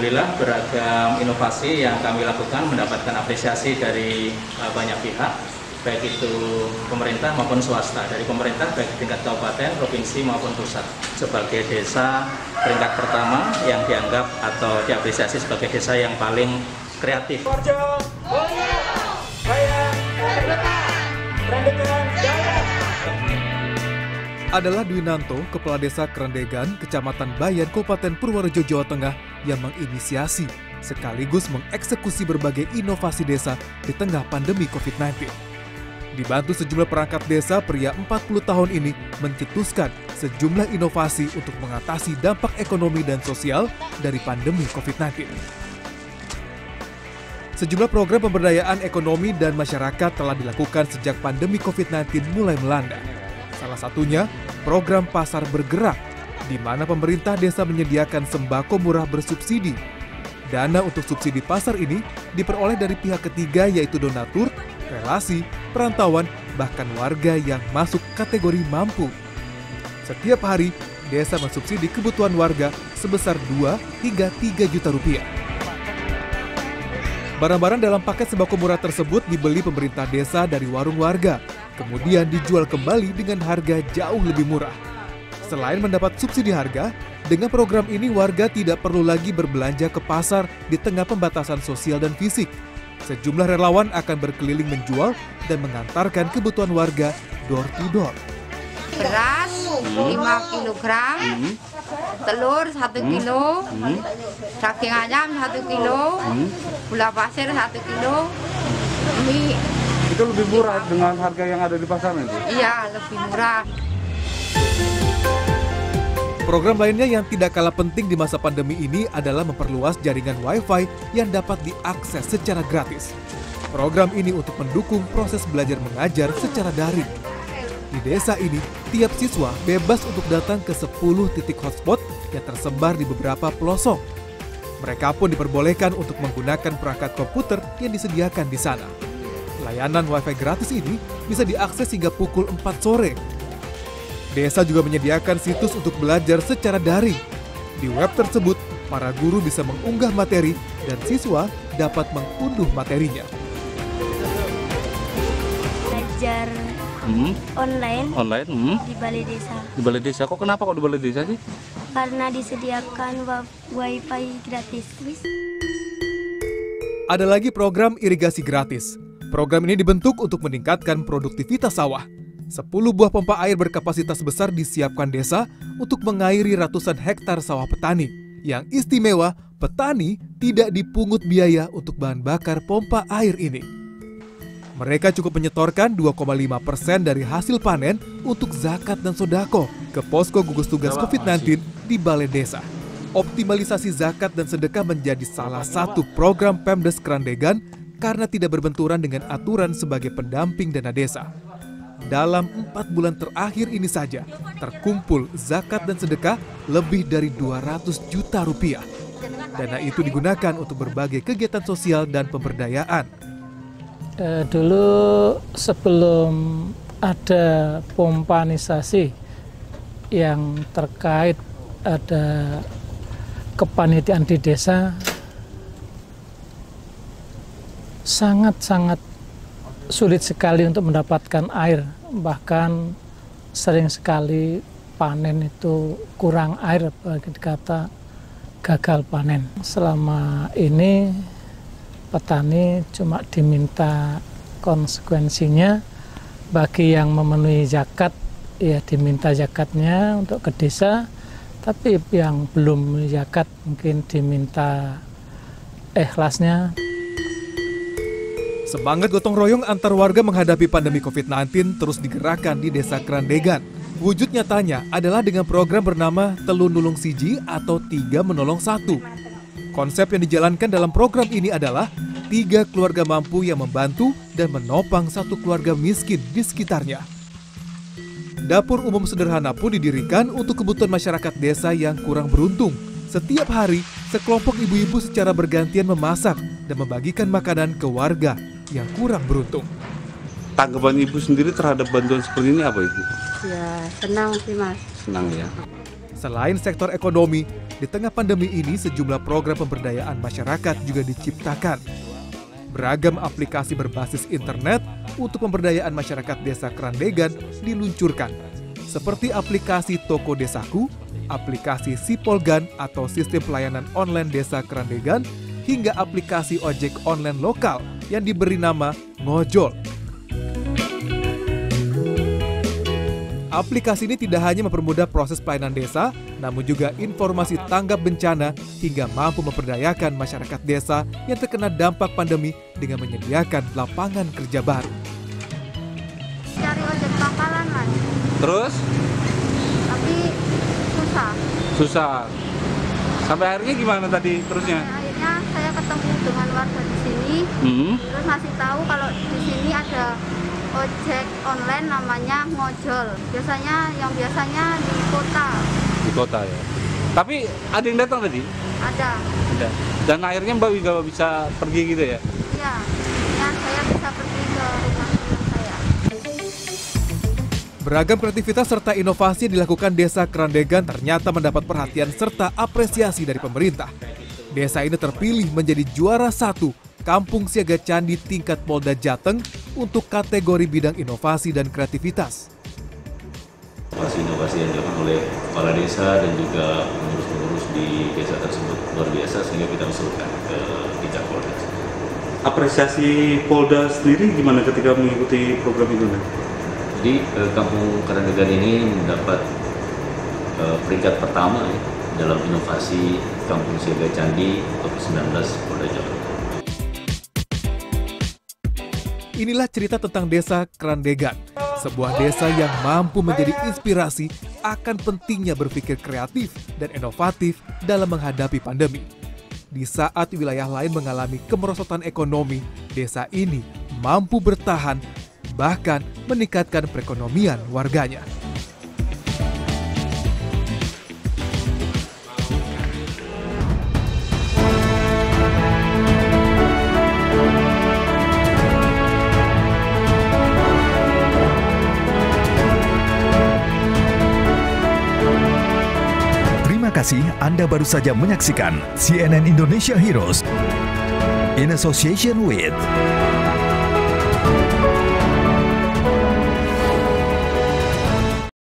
Alhamdulillah beragam inovasi yang kami lakukan mendapatkan apresiasi dari banyak pihak, baik itu pemerintah maupun swasta. Dari pemerintah baik tingkat kabupaten, provinsi maupun pusat. Sebagai desa peringkat pertama yang dianggap atau diapresiasi sebagai desa yang paling kreatif. Adalah Dwinanto, Kepala Desa Kerendegan, Kecamatan Bayan, Kabupaten Purworejo, Jawa Tengah, yang menginisiasi sekaligus mengeksekusi berbagai inovasi desa di tengah pandemi COVID-19. Dibantu sejumlah perangkat desa, pria 40 tahun ini mencetuskan sejumlah inovasi untuk mengatasi dampak ekonomi dan sosial dari pandemi COVID-19. Sejumlah program pemberdayaan ekonomi dan masyarakat telah dilakukan sejak pandemi COVID-19 mulai melanda. Salah satunya program Pasar Bergerak, di mana pemerintah desa menyediakan sembako murah bersubsidi. Dana untuk subsidi pasar ini diperoleh dari pihak ketiga, yaitu donatur, relasi, perantauan, bahkan warga yang masuk kategori mampu. Setiap hari, desa mensubsidi kebutuhan warga sebesar 2 hingga 3 juta rupiah. Barang-barang dalam paket sembako murah tersebut dibeli pemerintah desa dari warung warga, kemudian dijual kembali dengan harga jauh lebih murah. Selain mendapat subsidi harga, dengan program ini warga tidak perlu lagi berbelanja ke pasar di tengah pembatasan sosial dan fisik. Sejumlah relawan akan berkeliling menjual dan mengantarkan kebutuhan warga door to door. Beras 5 kg, telur 1 kilo, daging ayam 1 kilo, gula pasir 1 kilo, mie. Itu lebih murah dengan harga yang ada di pasar itu? Iya, lebih murah. Program lainnya yang tidak kalah penting di masa pandemi ini adalah memperluas jaringan Wi-Fi yang dapat diakses secara gratis. Program ini untuk mendukung proses belajar mengajar secara daring. Di desa ini, tiap siswa bebas untuk datang ke 10 titik hotspot yang tersebar di beberapa pelosok. Mereka pun diperbolehkan untuk menggunakan perangkat komputer yang disediakan di sana. Layanan Wi-Fi gratis ini bisa diakses hingga pukul 4 sore. Desa juga menyediakan situs untuk belajar secara daring. Di web tersebut, para guru bisa mengunggah materi dan siswa dapat mengunduh materinya. Belajar online di balai desa. Di balai desa, kok kenapa kok di balai desa sih? Karena disediakan Wi-Fi gratis. Ada lagi program irigasi gratis. Program ini dibentuk untuk meningkatkan produktivitas sawah. 10 buah pompa air berkapasitas besar disiapkan desa untuk mengairi ratusan hektar sawah petani. Yang istimewa, petani tidak dipungut biaya untuk bahan bakar pompa air ini. Mereka cukup menyetorkan 2,5% dari hasil panen untuk zakat dan sodako ke posko gugus tugas COVID-19 di balai desa. Optimalisasi zakat dan sedekah menjadi salah satu program Pemdes Kerendegan karena tidak berbenturan dengan aturan sebagai pendamping dana desa. Dalam 4 bulan terakhir ini saja, terkumpul zakat dan sedekah lebih dari 200 juta rupiah. Dana itu digunakan untuk berbagai kegiatan sosial dan pemberdayaan. Dulu sebelum ada pompanisasi yang terkait ada kepanitiaan di desa, sangat-sangat sulit sekali untuk mendapatkan air, bahkan sering sekali panen itu kurang air, kata gagal panen. Selama ini petani cuma diminta konsekuensinya, bagi yang memenuhi zakat ya diminta zakatnya untuk ke desa, tapi yang belum zakat mungkin diminta ikhlasnya. Semangat gotong royong antar warga menghadapi pandemi COVID-19 terus digerakkan di Desa Kerendegan. Wujud nyatanya adalah dengan program bernama Telu Nulung Siji atau 3 Menolong 1. Konsep yang dijalankan dalam program ini adalah 3 keluarga mampu yang membantu dan menopang 1 keluarga miskin di sekitarnya. Dapur umum sederhana pun didirikan untuk kebutuhan masyarakat desa yang kurang beruntung. Setiap hari, sekelompok ibu-ibu secara bergantian memasak dan membagikan makanan ke warga yang kurang beruntung. Tanggapan Ibu sendiri terhadap bantuan seperti ini apa Ibu? Ya, senang sih Mas. Senang ya. Selain sektor ekonomi, di tengah pandemi ini sejumlah program pemberdayaan masyarakat juga diciptakan. Beragam aplikasi berbasis internet untuk pemberdayaan masyarakat Desa Krandegan diluncurkan, seperti aplikasi Toko Desaku, aplikasi Sipolgan atau Sistem Pelayanan Online Desa Krandegan, hingga aplikasi ojek online lokal yang diberi nama Ngojol. Aplikasi ini tidak hanya mempermudah proses pelayanan desa, namun juga informasi tanggap bencana hingga mampu memperdayakan masyarakat desa yang terkena dampak pandemi dengan menyediakan lapangan kerja baru. Cari ojek pangkalan, Mas. Terus? Tapi susah. Susah. Sampai akhirnya gimana tadi terusnya? Akhirnya saya ketemu dengan warga di sini, terus ngasih tahu kalau di sini ada ojek online namanya Ngojol. Yang biasanya di kota. Di kota ya. Tapi ada yang datang tadi? Ada. Ada. Dan akhirnya Mbak juga bisa pergi gitu ya? Iya. Dan saya bisa pergi ke rumah teman saya. Beragam kreativitas serta inovasi yang dilakukan Desa Krandegan ternyata mendapat perhatian serta apresiasi dari pemerintah. Desa ini terpilih menjadi juara 1 Kampung Siaga Candi tingkat Polda Jateng untuk kategori bidang inovasi dan kreativitas. Inovasi yang dilakukan oleh kepala desa dan juga pengurus-pengurus di desa tersebut luar biasa sehingga kita usulkan ke tingkat Polda. Apresiasi Polda sendiri gimana ketika mengikuti program itu? Jadi Kampung Krandegan ini mendapat peringkat pertama ya, dalam inovasi Kampung Siaga Candi COVID-19 Polda Jawa. Inilah cerita tentang Desa Krandegan, sebuah desa yang mampu menjadi inspirasi akan pentingnya berpikir kreatif dan inovatif dalam menghadapi pandemi. Di saat wilayah lain mengalami kemerosotan ekonomi, desa ini mampu bertahan, bahkan meningkatkan perekonomian warganya. Terima kasih Anda baru saja menyaksikan CNN Indonesia Heroes in association with